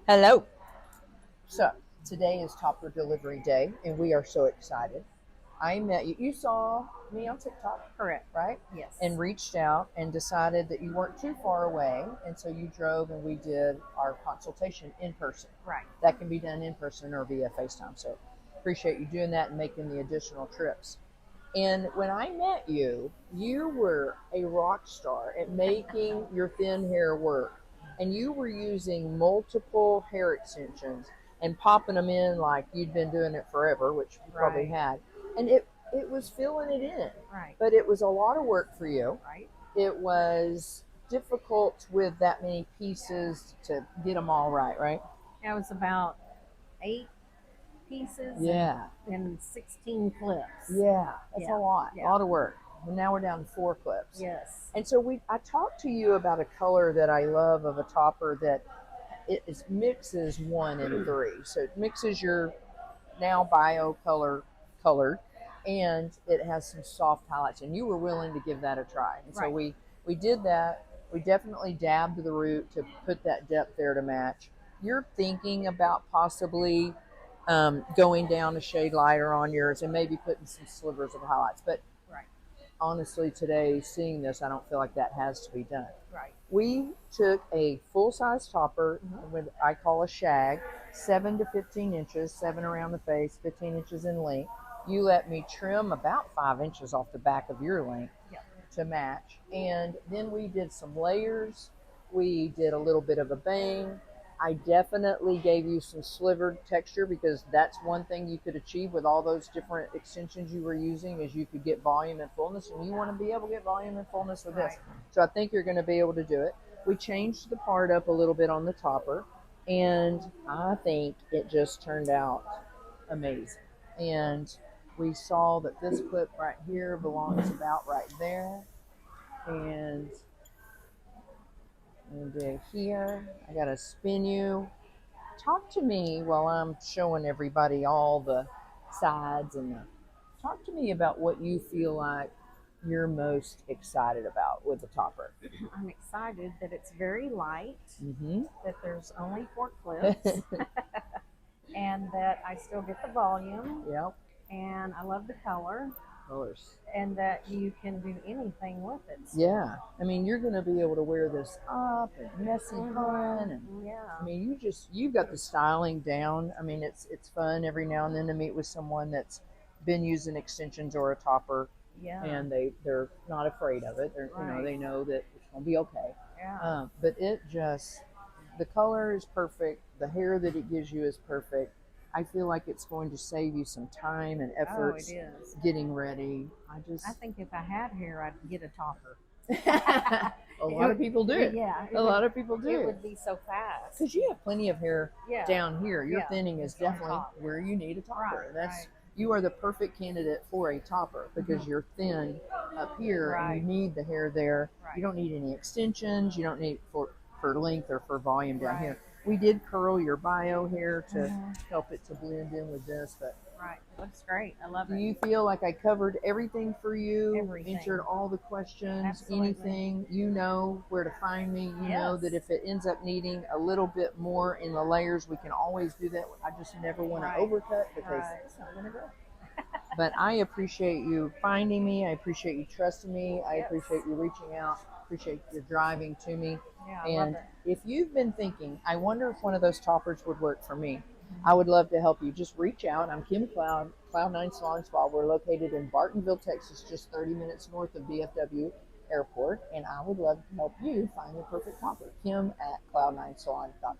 Hello. So today is Topper Delivery Day, and we are so excited. I met you. You saw me on TikTok, Correct. right? Yes. And reached out and decided that you weren't too far away, and so you drove and we did our consultation in person. Right. That can be done in person or via FaceTime. So appreciate you doing that and making the additional trips. And when I met you, you were a rock star at making your thin hair work. And you were using multiple hair extensions and popping them in like you'd been doing it forever, which you probably Right. had. And it was filling it in. Right. But it was a lot of work for you. Right. It was difficult with that many pieces to get them all right, right? That was about 8 pieces Yeah. and 16 clips. Yeah. That's a Yeah. lot. A Yeah. lot of work. And now we're down to 4 clips. Yes. And so I talked to you about a color that I love of a topper that mixes 1 and 3. So it mixes your now bio colored, and it has some soft highlights. And you were willing to give that a try. And so Right. we did that. We definitely dabbed the root to put that depth there to match. You're thinking about possibly going down a shade lighter on yours and maybe putting some slivers of highlights. But Right. honestly, today, seeing this, I don't feel like that has to be done. Right. We took a full size topper, Mhm. with I call a shag, 7 to 15 inches, 7 around the face, 15 inches in length. You let me trim about 5 inches off the back of your length Yeah. to match. And then we did some layers. We did a little bit of a bang. I definitely gave you some slivered texture because that's one thing you could achieve with all those different extensions you were using is you could get volume and fullness, and you want to be able to get volume and fullness with this. Right. So I think you're going to be able to do it. We changed the part up a little bit on the topper, and I think it just turned out amazing. And we saw that this clip right here belongs about right there, and here I gotta spin you. Talk to me while I'm showing everybody all the sides and talk to me about what you feel like you're most excited about with the topper. I'm excited that it's very light, Mm-hmm. that there's only 4 clips, and that I still get the volume, Yep. and I love the color, Colors. and that you can do anything with it. Yeah. I mean, you're going to be able to wear this up and messy Mhm. fun. And Yeah. I mean, you've got the styling down. I mean, it's fun every now and then to meet with someone that's been using extensions or a topper, Yeah. and they're not afraid of it. They're Right. they know that it's going to be okay. Yeah. But the color is perfect. The hair that it gives you is perfect. I feel like it's going to save you some time and Oh, it efforts is. getting ready. I think if I had hair, I'd get a topper. A lot of people do. Yeah. A lot of people It do. would be so fast. Because you have plenty of hair Yeah. down here. Your Yeah. thinning is It's on definitely top. where you need a topper. Right. That's Right. You are the perfect candidate for a topper because Mhm. you're thin up here and Right. you need the hair there. You Right. don't need any extensions. You don't need for length or for volume down here. Right. We did curl your bio hair to Mhm. help it to blend in with this, but Right. It looks great. I love do it. you feel like I covered everything for you? Everything. Answered all the questions? Absolutely. Anything? You know where to find me. You know Yes. that if it ends up needing a little bit more in the layers, we can always do that. I just never want to Right. overcut because Right. it's not going to go. But I appreciate you finding me. I appreciate you trusting me. I Yes. appreciate you reaching out. Appreciate you driving to me. Yeah, I love And it. if you've been thinking, I wonder if one of those toppers would work for me, I would love to help you. Just reach out. I'm Kim Cloud, Cloud9 Salon Spa. We're located in Bartonville, Texas, just 30 minutes north of DFW Airport. And I would love to help you find the perfect topper. Kim at cloud9salon.com.